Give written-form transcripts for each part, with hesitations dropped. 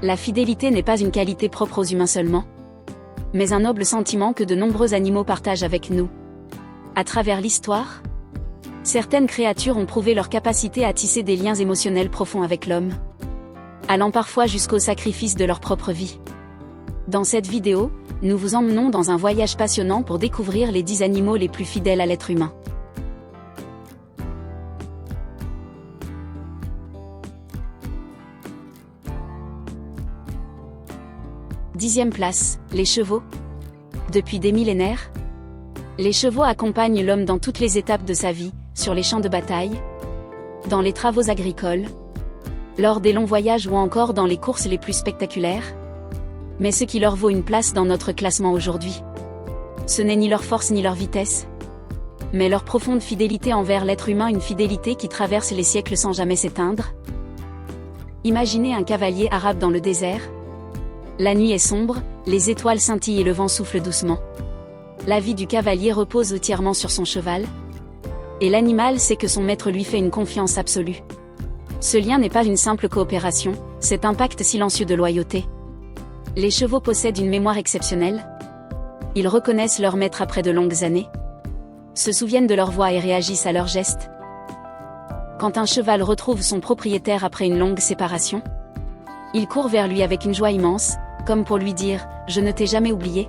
La fidélité n'est pas une qualité propre aux humains seulement, mais un noble sentiment que de nombreux animaux partagent avec nous. À travers l'histoire, certaines créatures ont prouvé leur capacité à tisser des liens émotionnels profonds avec l'homme, allant parfois jusqu'au sacrifice de leur propre vie. Dans cette vidéo, nous vous emmenons dans un voyage passionnant pour découvrir les 10 animaux les plus fidèles à l'être humain. Dixième place, les chevaux. Depuis des millénaires, les chevaux accompagnent l'homme dans toutes les étapes de sa vie, sur les champs de bataille, dans les travaux agricoles, lors des longs voyages ou encore dans les courses les plus spectaculaires. Mais ce qui leur vaut une place dans notre classement aujourd'hui, ce n'est ni leur force ni leur vitesse, mais leur profonde fidélité envers l'être humain, une fidélité qui traverse les siècles sans jamais s'éteindre. Imaginez un cavalier arabe dans le désert. La nuit est sombre, les étoiles scintillent et le vent souffle doucement. La vie du cavalier repose entièrement sur son cheval, et l'animal sait que son maître lui fait une confiance absolue. Ce lien n'est pas une simple coopération, c'est un pacte silencieux de loyauté. Les chevaux possèdent une mémoire exceptionnelle. Ils reconnaissent leur maître après de longues années, se souviennent de leur voix et réagissent à leurs gestes. Quand un cheval retrouve son propriétaire après une longue séparation, il court vers lui avec une joie immense, comme pour lui dire « Je ne t'ai jamais oublié ».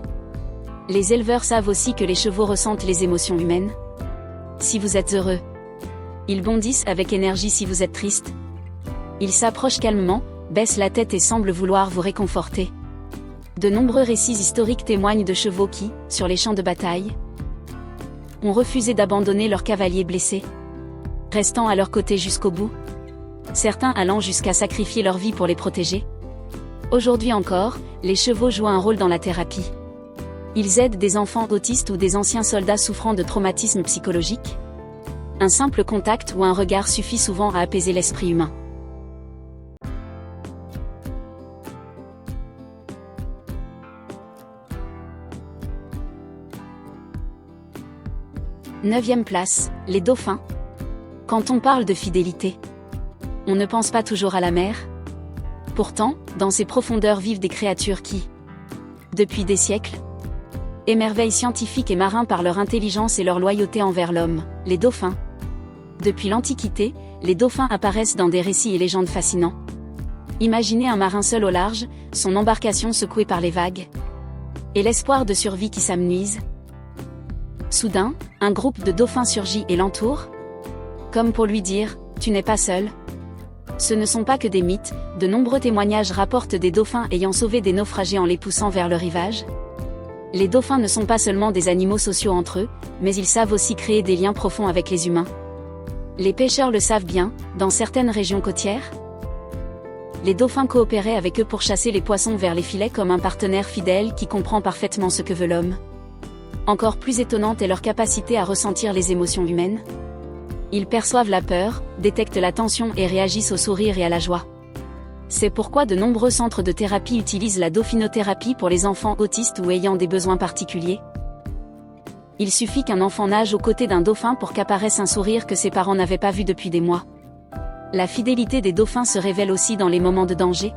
Les éleveurs savent aussi que les chevaux ressentent les émotions humaines. Si vous êtes heureux, ils bondissent avec énergie. Si vous êtes triste, ils s'approchent calmement, baissent la tête et semblent vouloir vous réconforter. De nombreux récits historiques témoignent de chevaux qui, sur les champs de bataille, ont refusé d'abandonner leurs cavaliers blessés, restant à leur côté jusqu'au bout, certains allant jusqu'à sacrifier leur vie pour les protéger. Aujourd'hui encore, les chevaux jouent un rôle dans la thérapie. Ils aident des enfants autistes ou des anciens soldats souffrant de traumatismes psychologiques. Un simple contact ou un regard suffit souvent à apaiser l'esprit humain. Neuvième place, les dauphins. Quand on parle de fidélité, on ne pense pas toujours à la mer. Pourtant, dans ces profondeurs vivent des créatures qui, depuis des siècles, émerveillent scientifiques et marins par leur intelligence et leur loyauté envers l'homme, les dauphins. Depuis l'Antiquité, les dauphins apparaissent dans des récits et légendes fascinants. Imaginez un marin seul au large, son embarcation secouée par les vagues, et l'espoir de survie qui s'amenuise. Soudain, un groupe de dauphins surgit et l'entoure, comme pour lui dire « Tu n'es pas seul ». Ce ne sont pas que des mythes, de nombreux témoignages rapportent des dauphins ayant sauvé des naufragés en les poussant vers le rivage. Les dauphins ne sont pas seulement des animaux sociaux entre eux, mais ils savent aussi créer des liens profonds avec les humains. Les pêcheurs le savent bien, dans certaines régions côtières, les dauphins coopéraient avec eux pour chasser les poissons vers les filets comme un partenaire fidèle qui comprend parfaitement ce que veut l'homme. Encore plus étonnante est leur capacité à ressentir les émotions humaines. Ils perçoivent la peur, détectent la tension et réagissent au sourire et à la joie. C'est pourquoi de nombreux centres de thérapie utilisent la dauphinothérapie pour les enfants autistes ou ayant des besoins particuliers. Il suffit qu'un enfant nage aux côtés d'un dauphin pour qu'apparaisse un sourire que ses parents n'avaient pas vu depuis des mois. La fidélité des dauphins se révèle aussi dans les moments de danger.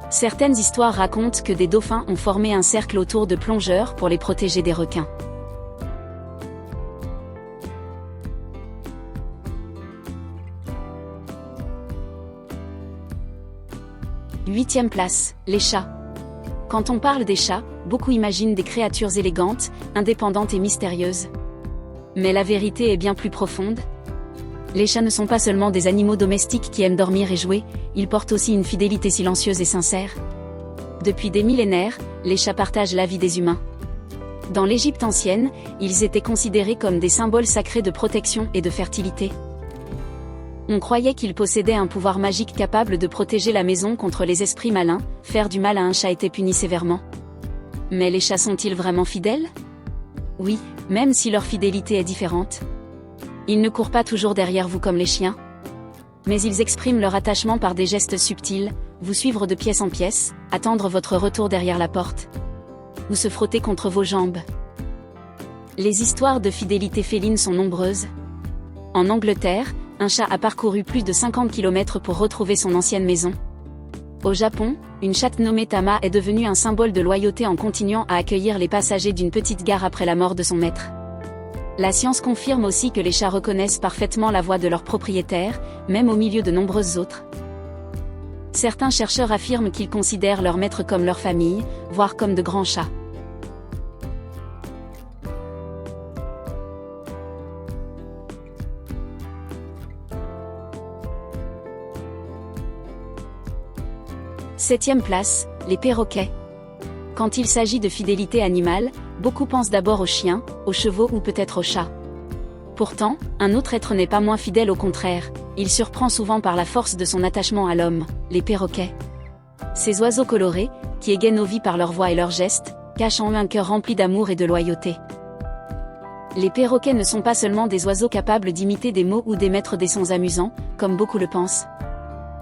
Certaines histoires racontent que des dauphins ont formé un cercle autour de plongeurs pour les protéger des requins. Huitième place, les chats. Quand on parle des chats, beaucoup imaginent des créatures élégantes, indépendantes et mystérieuses. Mais la vérité est bien plus profonde. Les chats ne sont pas seulement des animaux domestiques qui aiment dormir et jouer, ils portent aussi une fidélité silencieuse et sincère. Depuis des millénaires, les chats partagent la vie des humains. Dans l'Égypte ancienne, ils étaient considérés comme des symboles sacrés de protection et de fertilité. On croyait qu'ils possédaient un pouvoir magique capable de protéger la maison contre les esprits malins. Faire du mal à un chat était puni sévèrement. Mais les chats sont-ils vraiment fidèles? Oui, même si leur fidélité est différente. Ils ne courent pas toujours derrière vous comme les chiens. Mais ils expriment leur attachement par des gestes subtils, vous suivre de pièce en pièce, attendre votre retour derrière la porte, ou se frotter contre vos jambes. Les histoires de fidélité féline sont nombreuses. En Angleterre, un chat a parcouru plus de 50 km pour retrouver son ancienne maison. Au Japon, une chatte nommée Tama est devenue un symbole de loyauté en continuant à accueillir les passagers d'une petite gare après la mort de son maître. La science confirme aussi que les chats reconnaissent parfaitement la voix de leur propriétaire, même au milieu de nombreuses autres. Certains chercheurs affirment qu'ils considèrent leur maître comme leur famille, voire comme de grands chats. Septième place, les perroquets. Quand il s'agit de fidélité animale, beaucoup pensent d'abord aux chiens, aux chevaux ou peut-être aux chats. Pourtant, un autre être n'est pas moins fidèle, au contraire, il surprend souvent par la force de son attachement à l'homme, les perroquets. Ces oiseaux colorés, qui égaient nos vies par leur voix et leurs gestes, cachent en eux un cœur rempli d'amour et de loyauté. Les perroquets ne sont pas seulement des oiseaux capables d'imiter des mots ou d'émettre des sons amusants, comme beaucoup le pensent.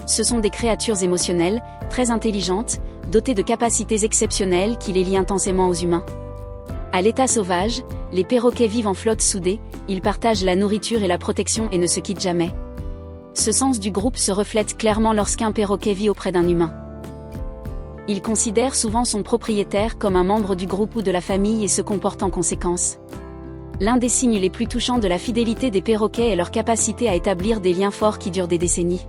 Ce sont des créatures émotionnelles, très intelligentes, dotées de capacités exceptionnelles qui les lient intensément aux humains. À l'état sauvage, les perroquets vivent en flotte soudée, ils partagent la nourriture et la protection et ne se quittent jamais. Ce sens du groupe se reflète clairement lorsqu'un perroquet vit auprès d'un humain. Il considère souvent son propriétaire comme un membre du groupe ou de la famille et se comporte en conséquence. L'un des signes les plus touchants de la fidélité des perroquets est leur capacité à établir des liens forts qui durent des décennies.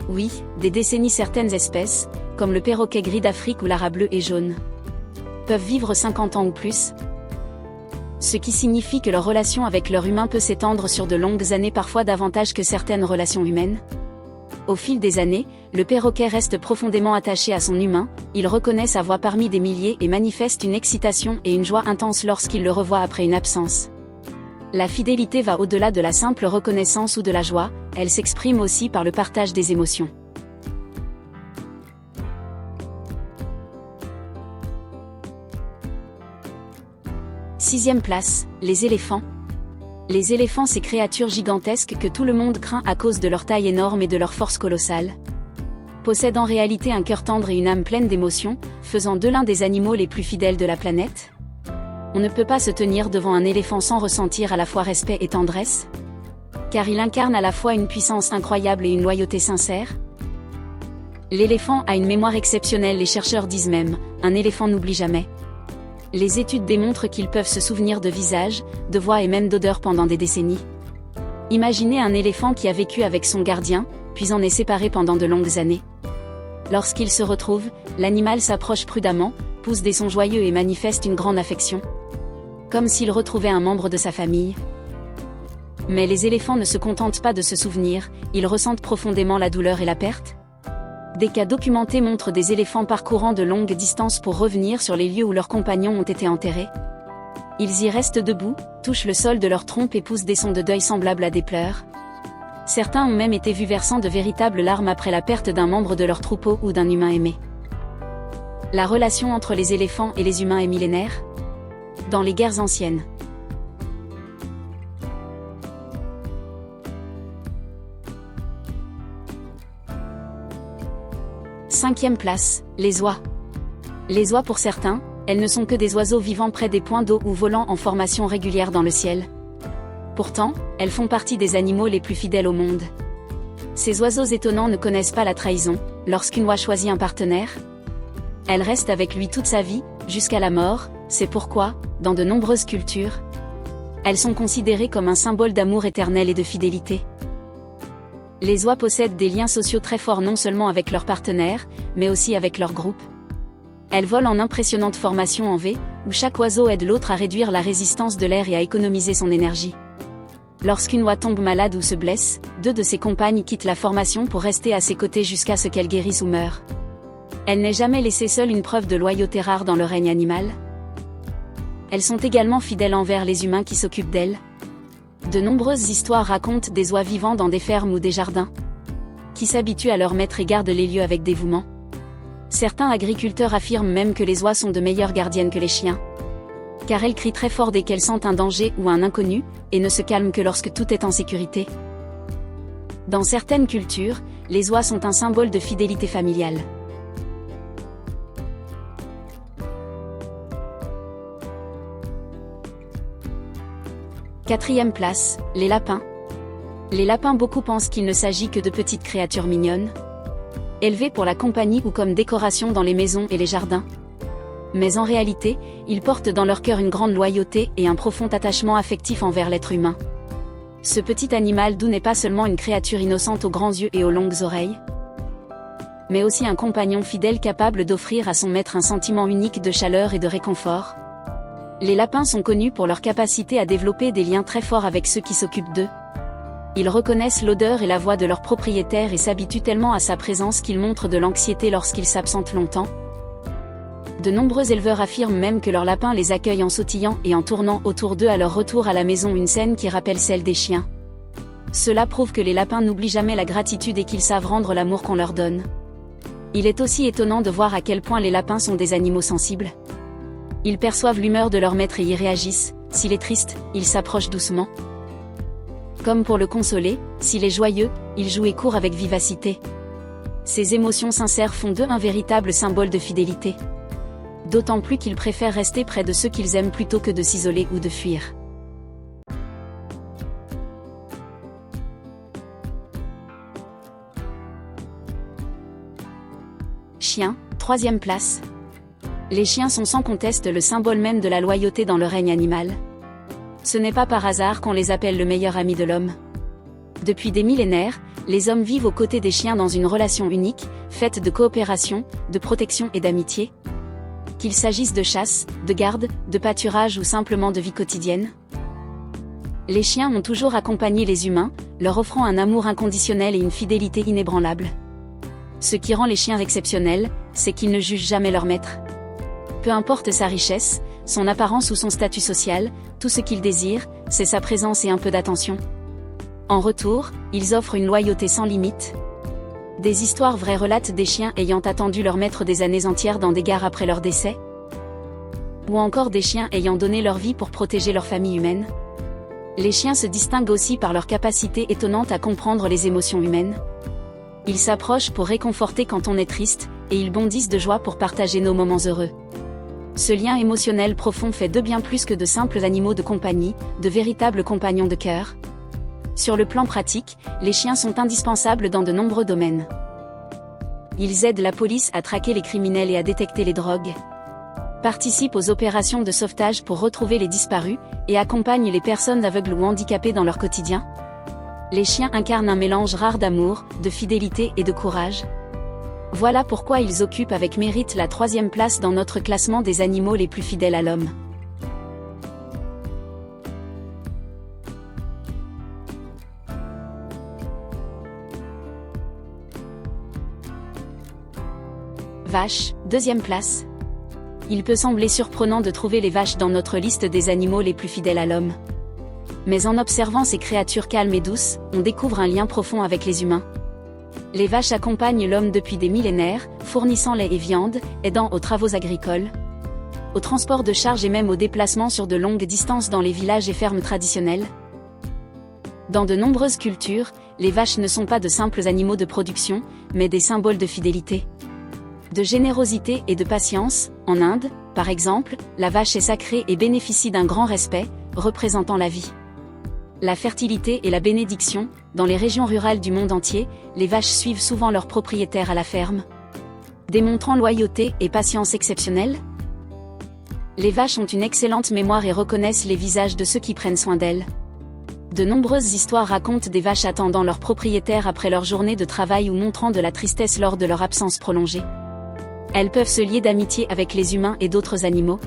Oui, des décennies. Certaines espèces, comme le perroquet gris d'Afrique ou l'ara bleu et jaune, peuvent vivre 50 ans ou plus. Ce qui signifie que leur relation avec leur humain peut s'étendre sur de longues années, parfois davantage que certaines relations humaines. Au fil des années, le perroquet reste profondément attaché à son humain, il reconnaît sa voix parmi des milliers et manifeste une excitation et une joie intense lorsqu'il le revoit après une absence. La fidélité va au-delà de la simple reconnaissance ou de la joie, elle s'exprime aussi par le partage des émotions. Sixième place, les éléphants. Les éléphants, ces créatures gigantesques que tout le monde craint à cause de leur taille énorme et de leur force colossale, possèdent en réalité un cœur tendre et une âme pleine d'émotions, faisant d'eux l'un des animaux les plus fidèles de la planète. On ne peut pas se tenir devant un éléphant sans ressentir à la fois respect et tendresse, car il incarne à la fois une puissance incroyable et une loyauté sincère. L'éléphant a une mémoire exceptionnelle, les chercheurs disent même, un éléphant n'oublie jamais. Les études démontrent qu'ils peuvent se souvenir de visages, de voix et même d'odeurs pendant des décennies. Imaginez un éléphant qui a vécu avec son gardien, puis en est séparé pendant de longues années. Lorsqu'il se retrouve, l'animal s'approche prudemment, pousse des sons joyeux et manifeste une grande affection, comme s'il retrouvait un membre de sa famille. Mais les éléphants ne se contentent pas de se souvenir, ils ressentent profondément la douleur et la perte. Des cas documentés montrent des éléphants parcourant de longues distances pour revenir sur les lieux où leurs compagnons ont été enterrés. Ils y restent debout, touchent le sol de leur trompe et poussent des sons de deuil semblables à des pleurs. Certains ont même été vus versant de véritables larmes après la perte d'un membre de leur troupeau ou d'un humain aimé. La relation entre les éléphants et les humains est millénaire. Dans les guerres anciennes, cinquième place, les oies. Les oies, pour certains, elles ne sont que des oiseaux vivant près des points d'eau ou volant en formation régulière dans le ciel. Pourtant, elles font partie des animaux les plus fidèles au monde. Ces oiseaux étonnants ne connaissent pas la trahison. Lorsqu'une oie choisit un partenaire, elle reste avec lui toute sa vie, jusqu'à la mort. C'est pourquoi, dans de nombreuses cultures, elles sont considérées comme un symbole d'amour éternel et de fidélité. Les oies possèdent des liens sociaux très forts, non seulement avec leurs partenaires, mais aussi avec leur groupe. Elles volent en impressionnante formation en V, où chaque oiseau aide l'autre à réduire la résistance de l'air et à économiser son énergie. Lorsqu'une oie tombe malade ou se blesse, 2 de ses compagnes quittent la formation pour rester à ses côtés jusqu'à ce qu'elle guérisse ou meure. Elle n'est jamais laissée seule, une preuve de loyauté rare dans le règne animal. Elles sont également fidèles envers les humains qui s'occupent d'elles. De nombreuses histoires racontent des oies vivant dans des fermes ou des jardins, qui s'habituent à leur maître et gardent les lieux avec dévouement. Certains agriculteurs affirment même que les oies sont de meilleures gardiennes que les chiens, car elles crient très fort dès qu'elles sentent un danger ou un inconnu, et ne se calment que lorsque tout est en sécurité. Dans certaines cultures, les oies sont un symbole de fidélité familiale. Quatrième place, les lapins. Les lapins, beaucoup pensent qu'il ne s'agit que de petites créatures mignonnes. Élevés pour la compagnie ou comme décoration dans les maisons et les jardins. Mais en réalité, ils portent dans leur cœur une grande loyauté et un profond attachement affectif envers l'être humain. Ce petit animal doux n'est pas seulement une créature innocente aux grands yeux et aux longues oreilles, mais aussi un compagnon fidèle capable d'offrir à son maître un sentiment unique de chaleur et de réconfort. Les lapins sont connus pour leur capacité à développer des liens très forts avec ceux qui s'occupent d'eux. Ils reconnaissent l'odeur et la voix de leur propriétaire et s'habituent tellement à sa présence qu'ils montrent de l'anxiété lorsqu'il s'absente longtemps. De nombreux éleveurs affirment même que leurs lapins les accueillent en sautillant et en tournant autour d'eux à leur retour à la maison, une scène qui rappelle celle des chiens. Cela prouve que les lapins n'oublient jamais la gratitude et qu'ils savent rendre l'amour qu'on leur donne. Il est aussi étonnant de voir à quel point les lapins sont des animaux sensibles. Ils perçoivent l'humeur de leur maître et y réagissent. S'il est triste, ils s'approchent doucement, comme pour le consoler. S'il est joyeux, ils jouent et courent avec vivacité. Ces émotions sincères font d'eux un véritable symbole de fidélité. D'autant plus qu'ils préfèrent rester près de ceux qu'ils aiment plutôt que de s'isoler ou de fuir. Chiens, 3e place. Les chiens sont sans conteste le symbole même de la loyauté dans le règne animal. Ce n'est pas par hasard qu'on les appelle le meilleur ami de l'homme. Depuis des millénaires, les hommes vivent aux côtés des chiens dans une relation unique, faite de coopération, de protection et d'amitié. Qu'il s'agisse de chasse, de garde, de pâturage ou simplement de vie quotidienne. Les chiens ont toujours accompagné les humains, leur offrant un amour inconditionnel et une fidélité inébranlable. Ce qui rend les chiens exceptionnels, c'est qu'ils ne jugent jamais leur maître. Peu importe sa richesse, son apparence ou son statut social, tout ce qu'ils désirent, c'est sa présence et un peu d'attention. En retour, ils offrent une loyauté sans limite. Des histoires vraies relatent des chiens ayant attendu leur maître des années entières dans des gares après leur décès. Ou encore des chiens ayant donné leur vie pour protéger leur famille humaine. Les chiens se distinguent aussi par leur capacité étonnante à comprendre les émotions humaines. Ils s'approchent pour réconforter quand on est triste, et ils bondissent de joie pour partager nos moments heureux. Ce lien émotionnel profond fait d'eux bien plus que de simples animaux de compagnie, de véritables compagnons de cœur. Sur le plan pratique, les chiens sont indispensables dans de nombreux domaines. Ils aident la police à traquer les criminels et à détecter les drogues, participent aux opérations de sauvetage pour retrouver les disparus, et accompagnent les personnes aveugles ou handicapées dans leur quotidien. Les chiens incarnent un mélange rare d'amour, de fidélité et de courage. Voilà pourquoi ils occupent avec mérite la 3e place dans notre classement des animaux les plus fidèles à l'homme. Vaches, 2e place. Il peut sembler surprenant de trouver les vaches dans notre liste des animaux les plus fidèles à l'homme. Mais en observant ces créatures calmes et douces, on découvre un lien profond avec les humains. Les vaches accompagnent l'homme depuis des millénaires, fournissant lait et viande, aidant aux travaux agricoles, au transport de charges et même aux déplacements sur de longues distances dans les villages et fermes traditionnelles. Dans de nombreuses cultures, les vaches ne sont pas de simples animaux de production, mais des symboles de fidélité, de générosité et de patience. En Inde, par exemple, la vache est sacrée et bénéficie d'un grand respect, représentant la vie, la fertilité et la bénédiction. Dans les régions rurales du monde entier, les vaches suivent souvent leurs propriétaires à la ferme, démontrant loyauté et patience exceptionnelle. Les vaches ont une excellente mémoire et reconnaissent les visages de ceux qui prennent soin d'elles. De nombreuses histoires racontent des vaches attendant leurs propriétaires après leur journée de travail ou montrant de la tristesse lors de leur absence prolongée. Elles peuvent se lier d'amitié avec les humains et d'autres animaux,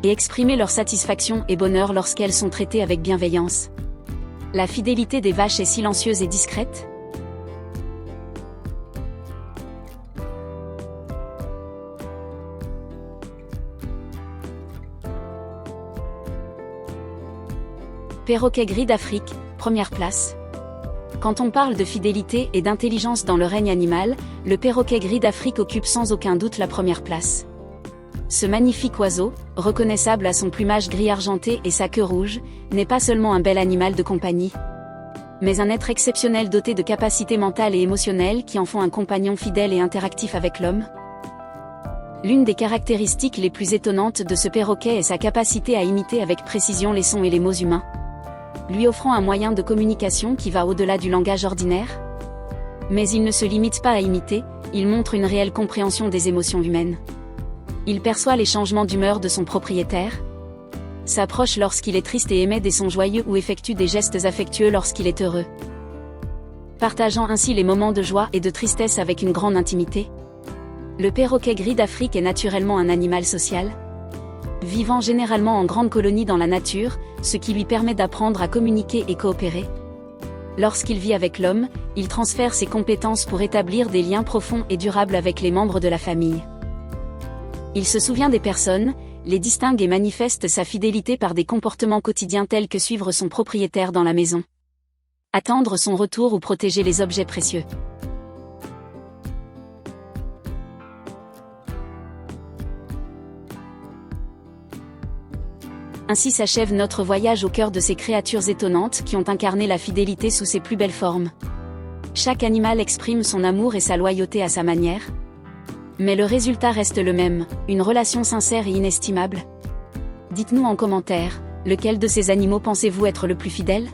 et exprimer leur satisfaction et bonheur lorsqu'elles sont traitées avec bienveillance. La fidélité des vaches est silencieuse et discrète. Perroquet gris d'Afrique, 1re place. Quand on parle de fidélité et d'intelligence dans le règne animal, le perroquet gris d'Afrique occupe sans aucun doute la 1re place. Ce magnifique oiseau, reconnaissable à son plumage gris argenté et sa queue rouge, n'est pas seulement un bel animal de compagnie, mais un être exceptionnel doté de capacités mentales et émotionnelles qui en font un compagnon fidèle et interactif avec l'homme. L'une des caractéristiques les plus étonnantes de ce perroquet est sa capacité à imiter avec précision les sons et les mots humains, lui offrant un moyen de communication qui va au-delà du langage ordinaire. Mais il ne se limite pas à imiter, il montre une réelle compréhension des émotions humaines. Il perçoit les changements d'humeur de son propriétaire, s'approche lorsqu'il est triste et émet des sons joyeux ou effectue des gestes affectueux lorsqu'il est heureux. Partageant ainsi les moments de joie et de tristesse avec une grande intimité. Le perroquet gris d'Afrique est naturellement un animal social, vivant généralement en grande colonie dans la nature, ce qui lui permet d'apprendre à communiquer et coopérer. Lorsqu'il vit avec l'homme, il transfère ses compétences pour établir des liens profonds et durables avec les membres de la famille. Il se souvient des personnes, les distingue et manifeste sa fidélité par des comportements quotidiens tels que suivre son propriétaire dans la maison, attendre son retour ou protéger les objets précieux. Ainsi s'achève notre voyage au cœur de ces créatures étonnantes qui ont incarné la fidélité sous ses plus belles formes. Chaque animal exprime son amour et sa loyauté à sa manière. Mais le résultat reste le même, une relation sincère et inestimable. Dites-nous en commentaire, lequel de ces animaux pensez-vous être le plus fidèle ?